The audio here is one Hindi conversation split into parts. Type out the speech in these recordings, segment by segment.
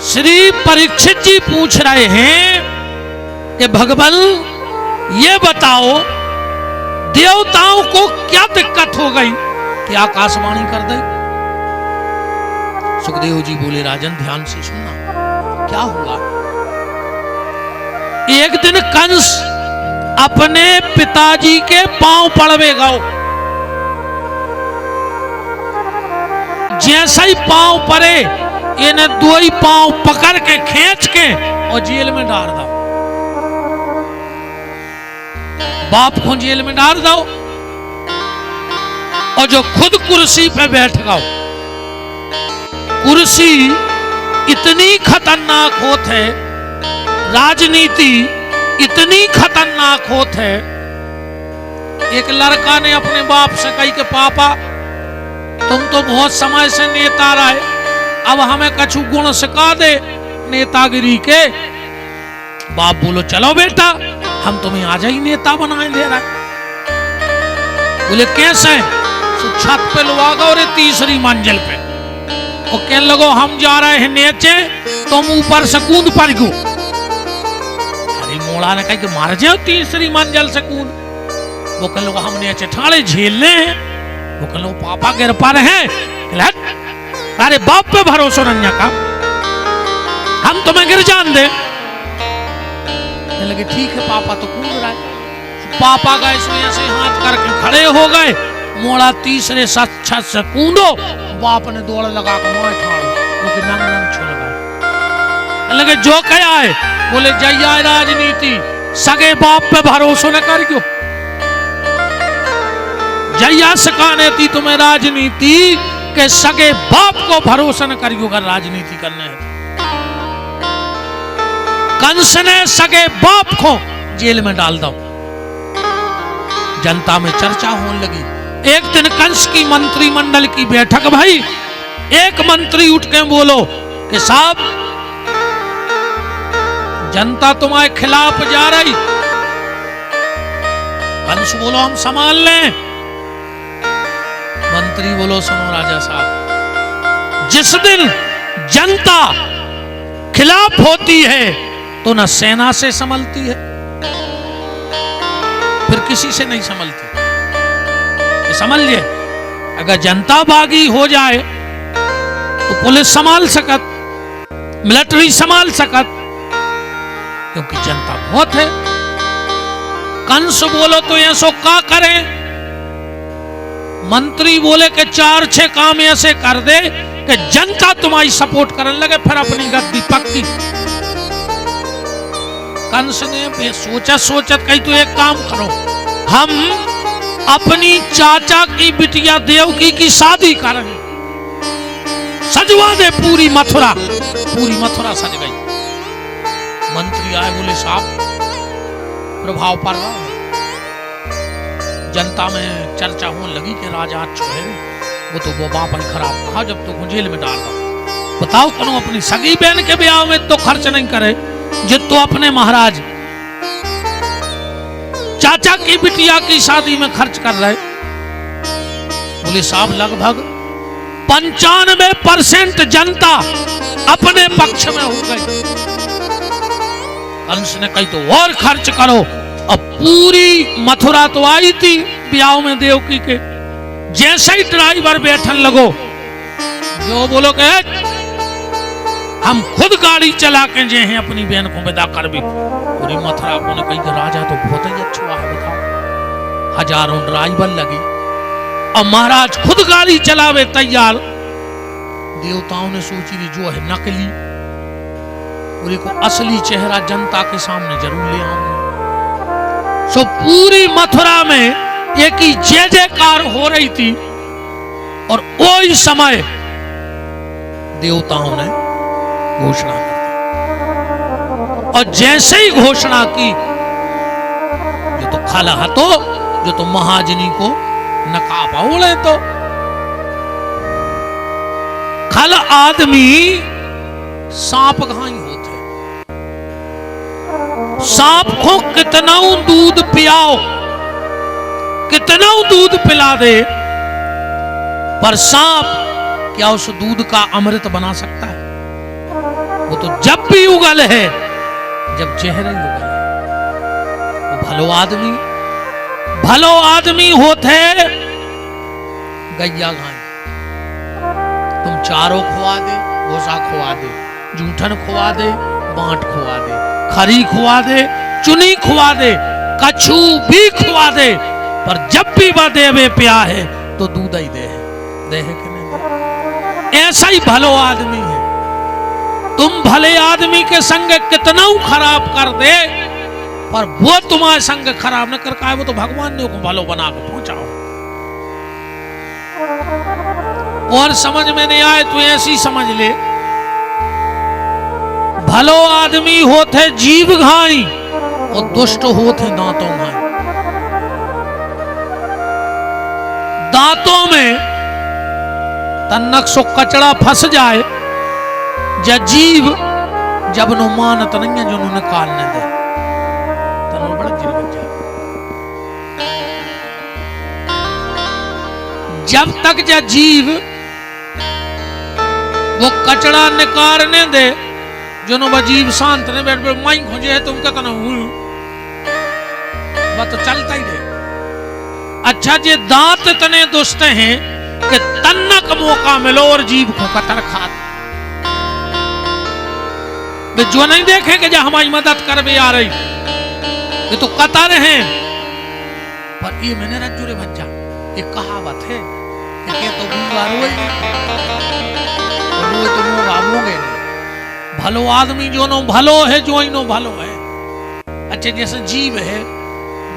श्री परीक्षित जी पूछ रहे हैं कि भगवान ये बताओ देवताओं को क्या दिक्कत हो गई कि आकाशवाणी कर दे। सुखदेव जी बोले राजन ध्यान से सुनना, क्या हुआ। एक दिन कंस अपने पिताजी के पांव पड़वेगा, जैसा ही पांव पड़े इन्हें दो ही पांव पकड़ के खींच के और जेल में डाल दो। बाप को जेल में डाल दो और जो खुद कुर्सी पे बैठ गए। कुर्सी इतनी खतरनाक होत है, राजनीति इतनी खतरनाक होत है। एक लड़का ने अपने बाप से कही कि पापा तुम तो बहुत समय से नेता रहे, अब हमें कछु गुण सिखा दे नेतागिरी के। बाप बोलो चलो बेटा हम तुम्हें आज ही नेता बनाए दे रहे। बोले कैसे। छत पे लोग और तीसरी मंजिल पे और कहने लगो हम जा रहे हैं नीचे, तुम ऊपर से कूद पड़ गो। अरे मोड़ा ने कहा कि मार जाओ तीसरी मंजिल से कूद। वो कहने लगो हम नीचे ठाड़े झेल ले हैं। वो कहने लगो पापा गिर पा रहे हैं। अरे बाप पे भरोसा रंजा का, हम तुम्हें गिर जान दे। लगे ठीक है पापा तो कूद रहा है। पापा गए ऐसे हाथ करके खड़े हो गए। मोड़ा तीसरे छत से कूदो। बाप ने दौड़ लगा के मोड़ ठाड़ो क्योंकि नंग नंग छुल गए। लगे जो क्या है। बोले जैया राजनीति सगे बाप पे भरोसा न करियो। जैया सिखाने थी तुम्हें राजनीति के सगे बाप को भरोसा न करियो अगर राजनीति करने है। कंस ने सगे बाप को जेल में डाल दो। जनता में चर्चा होने लगी। एक दिन कंस की मंत्रिमंडल की बैठक भाई। एक मंत्री उठ के बोलो कि साहब जनता तुम्हारे खिलाफ जा रही। कंस बोलो हम संभाल लें। मंत्री बोलो सुनो राजा साहब, जिस दिन जनता खिलाफ होती है तो न सेना से संभलती है फिर किसी से नहीं संभलती। समझ लिए, अगर जनता बागी हो जाए तो पुलिस संभाल सकत, मिलिट्री संभाल सकत, क्योंकि जनता बहुत है। कंस बोलो तो ऐसो का करें। मंत्री बोले कि 4-6 काम ऐसे कर दे कि जनता तुम्हारी सपोर्ट करने लगे फिर अपनी गद्दी पक्की। कंस ने सोचत कही तो एक काम करो, हम अपनी चाचा की बिटिया देवकी की शादी करें, सजवा दे पूरी मथुरा सज गई। मंत्री आए बोले साहब प्रभाव पड़ रहा है। जनता में चर्चा होने लगी कि राजा अच्छो है, वो तो वो बाप ही खराब कहा जब तो जेल में डाल दो। बताओ कौन अपनी सगी बहन के ब्याह में तो खर्च नहीं करे जित तो अपने महाराज चाचा की बिटिया की शादी में खर्च कर रहे। बोले साहब लगभग 95% जनता अपने पक्ष में हो गई। कंस ने कही तो और खर्च करो। अब पूरी मथुरा तो आई थी ब्याह में देवकी के। जैसे ही ड्राइवर बैठन लगो जो बोलो कि हम खुद गाड़ी चला के जे हैं अपनी बहन को विदा कर भी। पूरी मथुरा को ने कही कि राजा तो बहुत ही अच्छा है, बताओ हजारों ड्राइवर लगे और महाराज खुद गाड़ी चलावे तैयार। देवताओं ने सोची जो है नकली और को असली चेहरा जनता के सामने जरूर ले आऊंगा। सो पूरी मथुरा में एक ही जय जयकार हो रही थी और वही समय देवताओं ने घोषणा कर दी। और जैसे ही घोषणा की जो तो खाला हतो जो तो महाजनी को नकाब ओले तो खल आदमी सांप घाई होते। सांप को कितना दूध पियाओ कितना दूध पिला दे पर सांप क्या उस दूध का अमृत बना सकता है? वो तो जब भी उगल है जब चेहरा ही उगल है। वो भलो आदमी होते गैया गाय, तुम चारों खुआ दे, भूसा खुआ दे, जूठन खुआ दे, बांट खुआ दे, खरी खुआ दे, चुनी खुआ दे, कछू भी खुआ दे, पर जब भी वह देवे प्या है तो दूध ही दे है कि नहीं? ऐसा ही भलो आदमी है। तुम भले आदमी के संग कितना खराब कर दे, पर वो तुम्हारे संग खराब न कर पाए, वो तो भगवान ने उसको भलो बना के पहुंचाओ। और समझ में नहीं आए तो ऐसी समझ ले, भलो आदमी होते जीव घाई और दुष्ट होते दांतों घाई। दांतों में तन्नक सो कचड़ा फंस जाए, जीव जब नो मानत नहीं है जो निकालने दे तनो बड़ा जिल बच जाए। जब तक जीव वो कचड़ा निकालने दे जो नो जीव शांत ने बैठ बैठ माई खोजे है, तुम क्या कहना वह तो चलता ही रहे। अच्छा जे दांत इतने दुष्ट हैं कि तन्नक मौका मिलो और जीव को कतर खा दे, जो नहीं देखे कि जो हमारी मदद कर भी आ रही, ये तो कतर हैं। पर ये मैंने रज्जुरे बच्चा एक कहावत है कि तो गूंगा रोए तो नो गावोगे नहीं। भलो आदमी जो नो भलो है, जो ही नो भलो है। अच्छे जैसे जीव है,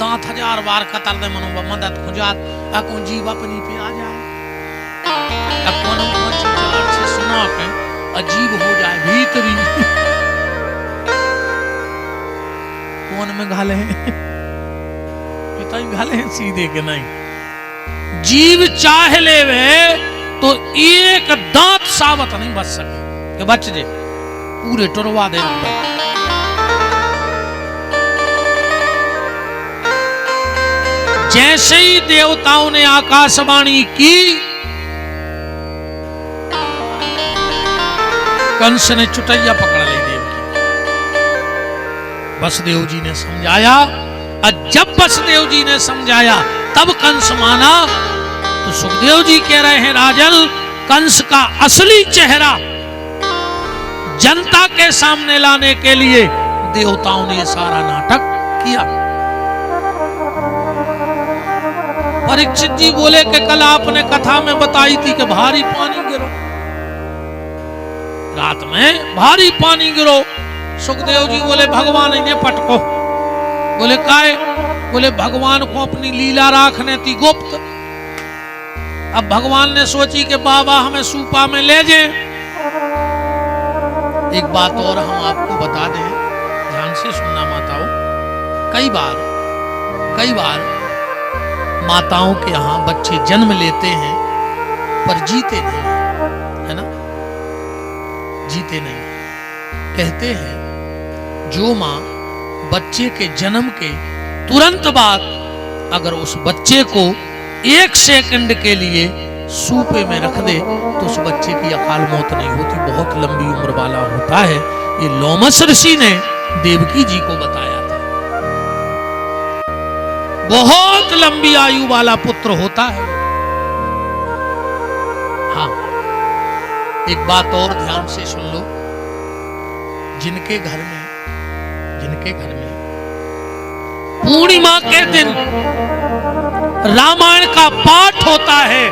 दांत 1000 बार कतर दे मनो मदद खुजात, कौन जीव अपनी पे आ जाए, कौन से सुना के अजीब हो जाए भीतरी कौन में घाले हैं पिता ही घाले हैं सीधे के नहीं। जीव चाह ले वे तो एक दांत सावत नहीं बच सके कि बच जे, पूरे टुरवा दे। जैसे ही देवताओं ने आकाशवाणी की, कंस ने चुटैया पकड़ ली देव की। वसुदेव जी ने समझाया, और जब वसुदेव जी ने समझाया तब कंस माना। तो सुखदेव जी कह रहे हैं, राजन कंस का असली चेहरा जनता के सामने लाने के लिए देवताओं ने सारा नाटक किया। परीक्षित जी बोले कि कल आपने कथा में बताई थी कि भारी पानी गिरो, रात में भारी पानी गिरो। सुखदेव जी बोले भगवान इन्हें पटको। बोले काय? बोले भगवान को अपनी लीला राखने थी गुप्त। अब भगवान ने सोची कि बाबा हमें सूपा में ले जाए। एक बात और हम आपको बता दें, ध्यान से सुनना माताओं। कई बार माताओं के यहाँ बच्चे जन्म लेते हैं पर जीते नहीं, है ना? जीते नहीं। कहते हैं जो माँ बच्चे के जन्म के तुरंत बाद अगर उस बच्चे को 1 सेकंड के लिए सूपे में रख दे तो उस बच्चे की अकाल मौत नहीं होती, बहुत लंबी उम्र वाला होता है। ये लोमस ऋषि ने देवकी जी को बताया था। बहुत लंबी आयु वाला पुत्र होता है। हाँ, एक बात और ध्यान से सुन लो। जिनके घर में पूर्णिमा के दिन रामायण का पाठ होता है,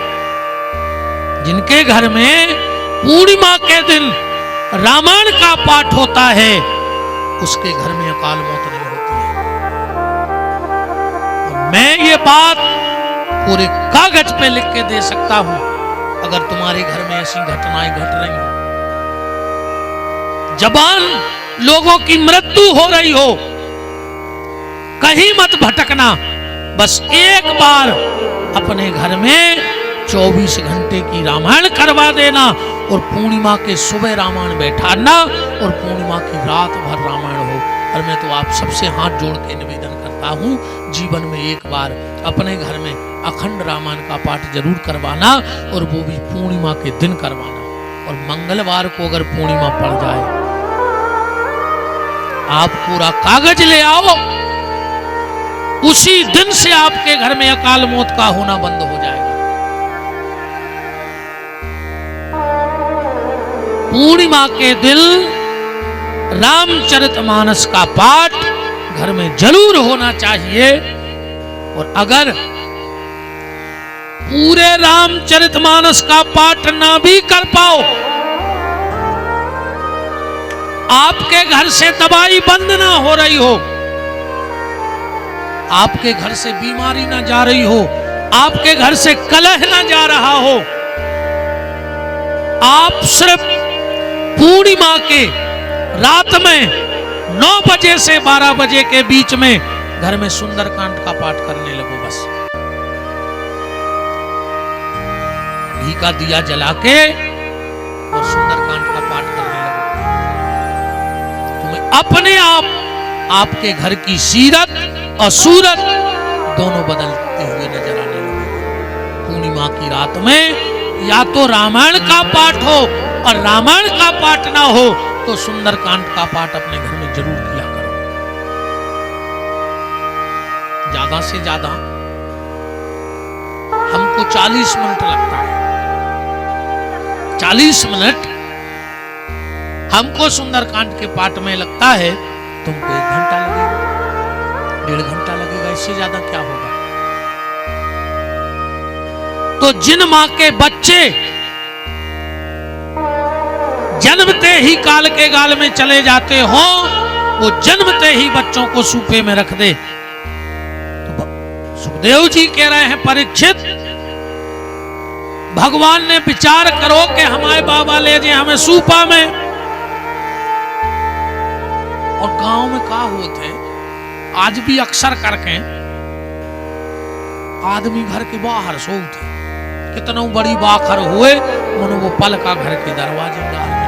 जिनके घर में पूर्णिमा के दिन रामायण का पाठ होता है, उसके घर में अकाल मौत नहीं होती है। मैं ये बात पूरे कागज पे लिख के दे सकता हूं। अगर तुम्हारे घर में ऐसी घटनाएं घट रही हो, जवान लोगों की मृत्यु हो रही हो, कहीं मत भटकना। बस एक बार अपने घर में 24 घंटे की रामायण करवा देना और पूर्णिमा के सुबह रामायण बैठाना और पूर्णिमा की रात भर रामायण हो। और मैं तो आप सबसे हाथ जोड़ के निवेदन करता हूँ, जीवन में एक बार अपने घर में अखंड रामायण का पाठ जरूर करवाना, और वो भी पूर्णिमा के दिन करवाना। और मंगलवार को अगर पूर्णिमा पड़ जाए आप पूरा कागज ले आओ, उसी दिन से आपके घर में अकाल मौत का होना बंद हो जाएगा। पूर्णिमा के दिन रामचरितमानस का पाठ घर में जरूर होना चाहिए। और अगर पूरे रामचरितमानस का पाठ ना भी कर पाओ, आपके घर से दवाई बंद ना हो रही हो, आपके घर से बीमारी ना जा रही हो, आपके घर से कलह ना जा रहा हो, आप सिर्फ पूर्णिमा के रात में 9 बजे से 12 बजे के बीच में घर में सुंदरकांड का पाठ करने लगो। बस घी का दिया जला के और सुंदरकांड का पाठ करने लगो। तुम्हें अपने आप आपके घर की सीरत और सूरत दोनों बदलते हुए नजर आने लगे। पूर्णिमा की रात में या तो रामायण का पाठ हो, और रामायण का पाठ ना हो तो सुंदरकांड का पाठ अपने घर में जरूर किया करो। ज्यादा से ज्यादा हमको 40 मिनट लगता है। 40 मिनट हमको सुंदरकांड के पाठ में लगता है, तुमको 1 घंटा लगेगा, 1.5 घंटा लगेगा, इससे ज्यादा क्या होगा। तो जिन मां के बच्चे जन्मते ही काल के गाल में चले जाते हो, वो जन्मते ही बच्चों को सूपे में रख दे। तो सुखदेव जी कह रहे हैं, परीक्षित, भगवान ने विचार करो कि हमारे बाबा ले जाए हमें सूपा में। और गांव में का होते आज भी अक्सर करके आदमी घर के बाहर सोते, कितना बड़ी बाखर हुए, मनो वो पल का घर के दरवाजे में